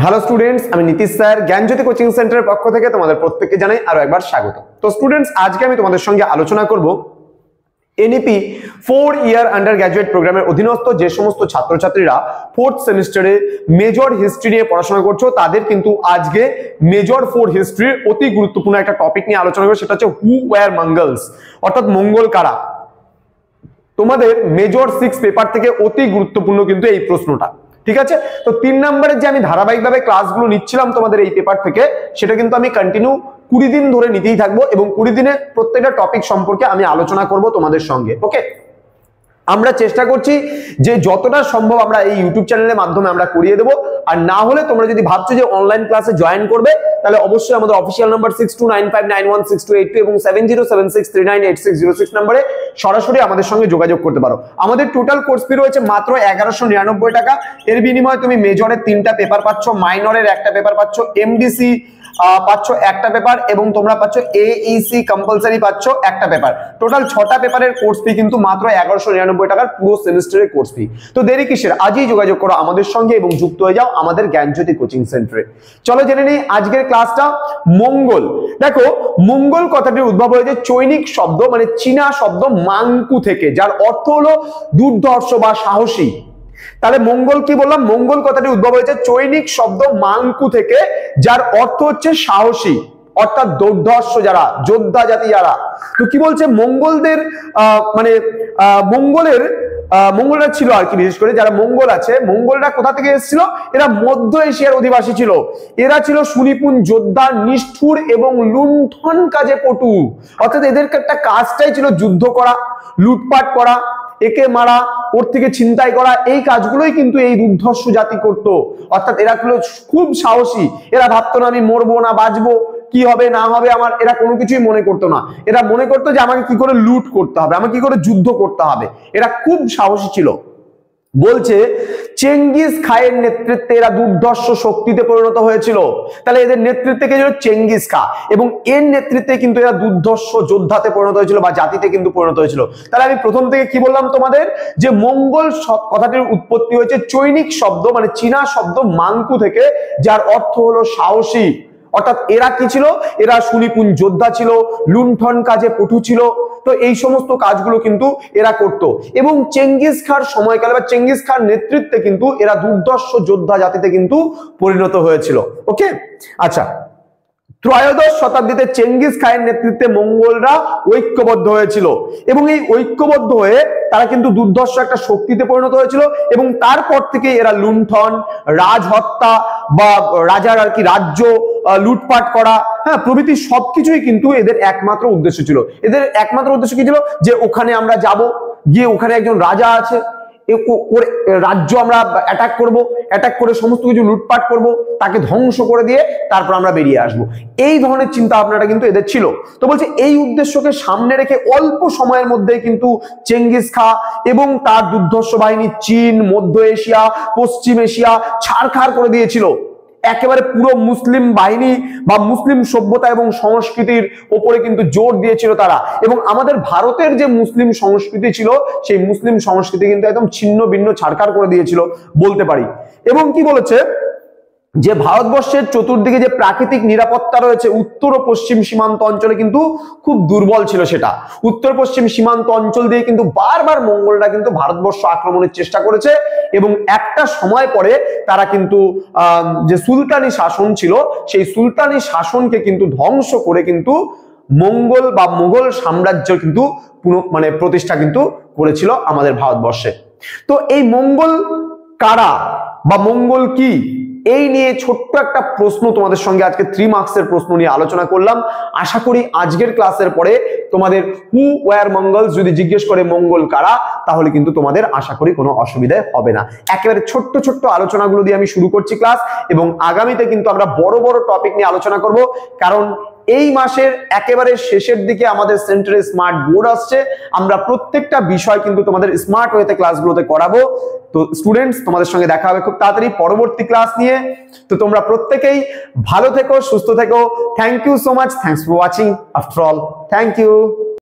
Hello students, আমি Nitish sir জ্ঞানজ্যোতি coaching সেন্টারের পক্ষ থেকে তোমাদের প্রত্যেককে জানাই আরো একবার স্বাগত। তো স্টুডেন্টস, আজকে আমি তোমাদের সঙ্গে আলোচনা করব এনইপি 4 ইয়ার আন্ডার গ্র্যাজুয়েট প্রোগ্রামের অধীনস্থ যে সমস্ত ছাত্রছাত্রীরা 4th সেমিস্টারে মেজর হিস্ট্রি নিয়ে পড়াশোনা করছো, তাদের কিন্তু আজকে মেজর 4 হিস্ট্রির অতি গুরুত্বপূর্ণ একটা টপিক নিয়ে আলোচনা করব, সেটা হচ্ছে হু ওয়্যার মঙ্গলস, অর্থাৎ মঙ্গল কারা। তোমাদের মেজর 6 পেপার থেকে অতি গুরুত্বপূর্ণ কিন্তু এই প্রশ্নটা, ঠিক আছে? তো 3 নম্বরের যে আমি ধারাবাহিকভাবে ক্লাসগুলো নিচ্ছিলাম তোমাদের এই পেপার থেকে, সেটা কিন্তু আমি কন্টিনিউ 20 দিন ধরে নিতেই থাকবো এবং 20 দিনে প্রত্যেকটা টপিক সম্পর্কে আমি আলোচনা করব তোমাদের সঙ্গে। ওকে, আমরা চেষ্টা করছি যে যতটা সম্ভব আমরা এই ইউটিউব চ্যানেলের মাধ্যমে আমরা করিয়ে দেবো। আর না হলে তোমরা যদি ভাবছো যে অনলাইন ক্লাসে জয়েন করবে, তাহলে অবশ্যই আমাদের অফিসিয়াল নাম্বার 6295916282 এবং 7076398606 নম্বরে সরাসরি আমাদের সঙ্গে যোগাযোগ করতে পারো। আমাদের টোটাল কোর্স ফি রয়েছে মাত্র 1199 টাকা। এর বিনিময়ে তুমি মেজরের 3টা পেপার পাচ্ছ, মাইনরের একটা পেপার পাচ্ছ, এমডিসি পাচ্ছ একটা পেপার এবং তোমরা পাচ্ছ এইসি কম্পালসারি পাচ্ছ একটা পেপার। টোটাল 6টা পেপারের কোর্স ফি কিন্তু মাত্র 1199 টাকার পুরো সেমিস্টারের কোর্স ফি। তো দেরি কিসের, আজই যোগাযোগ করো আমাদের সঙ্গে এবং যুক্ত হয়ে যাও আমাদের জ্ঞানজ্যোতি কোচিং সেন্টারে। চলো জেনে নেই আজকের ক্লাসটা। মঙ্গল, দেখো মঙ্গল কথাটির উদ্ভব হয়েছে চৈনিক শব্দ মানে চীনা শব্দ মাঙ্কু থেকে, যার অর্থ হলো দুর্ধর্ষ বা সাহসী। তাহলে মঙ্গল কি বললাম, মঙ্গল কথাটি উদ্ভব হয়েছে চৈনিক শব্দ মাঙ্কু থেকে, যার অর্থ হচ্ছে সাহসী অর্থাৎ দুর্ধর্ষ যারা, যোদ্ধা জাতি যারা। তো কি বলছে মঙ্গলদের মানে মঙ্গলরা ছিল আর কি, বিশেষ করে যারা মঙ্গল আছে, মঙ্গলরা কোথা থেকে এসেছিল? এরা মধ্য এশিয়ার অধিবাসী ছিল। এরা ছিল সুনিপুণ যোদ্ধা, নিষ্ঠুর এবং লুণ্ঠন কাজে পটু। অর্থাৎ এদের একটা কাজটাই ছিল যুদ্ধ করা, লুটপাট করা, একে মারা, ওর থেকে ছিনতাই করা, এই কাজগুলোই কিন্তু এই দুর্ধর্ষ জাতি করত। অর্থাৎ এরা ছিল খুব সাহসী। এরা ভাবতো না আমি মরবো না বাঁচবো, কি হবে না হবে আমার, এরা কোনো কিছুই মনে করতো না। এরা মনে করতো যে আমাকে কি করে লুট করতে হবে, আমাকে কি করে যুদ্ধ করতে হবে। এরা খুব সাহসী ছিল। বলছে চেঙ্গিস খায়ের নেতৃত্বে এরা দুর্ধর্ষ শক্তিতে পরিণত হয়েছিল। তাহলে এদের নেতৃত্বে কে ছিল? চেঙ্গিস খা, এবং এর নেতৃত্বে কিন্তু এরা দুর্ধর্ষ যোদ্ধাতে পরিণত হয়েছিল বা জাতিতে কিন্তু পরিণত হয়েছিল। তাহলে আমি প্রথম থেকে কি বললাম তোমাদের, যে মঙ্গল কথাটির উৎপত্তি হয়েছে চৈনিক শব্দ মানে চীনা শব্দ মাঙ্কু থেকে, যার অর্থ হলো সাহসী। অর্থাৎ এরা কি ছিল? এরা সুনিপুণ যোদ্ধা ছিল, লুণ্ঠন কাজে পটু ছিল। তো এই সমস্ত কাজগুলো কিন্তু এরা করত এবং চেঙ্গিস খার সময়কালে বা চেঙ্গিস খার নেতৃত্বে কিন্তু এরা দুর্ধর্ষ যোদ্ধা জাতিতে কিন্তু পরিণত হয়েছিল। ওকে, আচ্ছা, ত্রয়োদশ শতাব্দীতে চেঙ্গিস খানের নেতৃত্বে মঙ্গলরা ঐক্যবদ্ধ হয়েছিল এবং এই ঐক্যবদ্ধ হয়ে তারা কিন্তু দুর্ধর্ষ একটা শক্তিতে পরিণত হয়েছিল এবং তারপর থেকে এরা লুণ্ঠন, রাজহত্যা বা রাজার আর কি রাজ্য লুটপাট করা, হ্যাঁ, প্রভৃতি সবকিছুই কিন্তু এদের একমাত্র উদ্দেশ্য ছিল। এদের একমাত্র উদ্দেশ্য কি ছিল? যে ওখানে আমরা যাব, গিয়ে ওখানে একজন রাজা আছে, ওর রাজ্য আমরা অ্যাটাক করব, অ্যাটাক করে সমস্ত কিছু লুটপাট করব, তাকে ধ্বংস করে দিয়ে তারপর আমরা বেরিয়ে আসব। এই ধরনের চিন্তা ভাবনাটা কিন্তু এদের ছিল। তো বলছে এই উদ্দেশ্যকে সামনে রেখে অল্প সময়ের মধ্যে কিন্তু চেঙ্গিস খা এবং তার দুর্ধর্ষ বাহিনী চীন, মধ্য এশিয়া, পশ্চিম এশিয়া ছাড়খাড় করে দিয়েছিল। একেবারে পুরো মুসলিম বাহিনী বা মুসলিম সভ্যতা এবং সংস্কৃতির উপরে কিন্তু জোর দিয়েছিল তারা, এবং আমাদের ভারতের যে মুসলিম সংস্কৃতি ছিল সেই মুসলিম সংস্কৃতি কিন্তু একদম ছিন্ন ভিন্ন ছাড়খাড় করে দিয়েছিল বলতে পারি। এবং কি বলেছে যে ভারতবর্ষের চতুর্দিকে যে প্রাকৃতিক নিরাপত্তা রয়েছে উত্তর ও পশ্চিম সীমান্ত অঞ্চলে কিন্তু খুব দুর্বল ছিল সেটা। উত্তর পশ্চিম সীমান্ত অঞ্চল দিয়ে কিন্তু বারবার মঙ্গলরা কিন্তু ভারতবর্ষ আক্রমণের চেষ্টা করেছে এবং একটা সময় পরে তারা কিন্তু যে সুলতানি শাসন ছিল সেই সুলতানি শাসনকে কিন্তু ধ্বংস করে কিন্তু মঙ্গল বা মুঘল সাম্রাজ্য কিন্তু মানে প্রতিষ্ঠা কিন্তু করেছিল আমাদের ভারতবর্ষে। তো এই মঙ্গল কারা বা মঙ্গল কি, এই নিয়ে ছোট্ট একটা প্রশ্ন তোমাদের সঙ্গে আজকে 3 মার্কসের প্রশ্ন নিয়ে আলোচনা করলাম। আশা করি আজকের ক্লাসের পরে তোমাদের হু ওয়্যার মঙ্গলস যদি জিজ্ঞেস করে মঙ্গল কারা, তাহলে কিন্তু তোমাদের আশা করি কোনো অসুবিধা হবে না। একেবারে ছোট্ট ছোট্ট আলোচনাগুলো দিয়ে আমি শুরু করছি ক্লাস, এবং আগামীতে কিন্তু আমরা বড় বড় টপিক নিয়ে আলোচনা করব, কারণ এই মাসের একেবারে শেষের দিকে আমাদের সেন্টারে স্মার্ট বোর্ড আসছে। আমরা প্রত্যেকটা বিষয় কিন্তু তোমাদের স্মার্ট ওয়েতে ক্লাসগুলোতে করাবো। তো স্টুডেন্টস, তোমাদের সঙ্গে দেখা হবে খুব তাড়াতাড়ি পরবর্তী ক্লাস নিয়ে। তো তোমরা প্রত্যেকেই ভালো থেকো, সুস্থ থেকো। Thank you so much, thanks for watching. After all, thank you.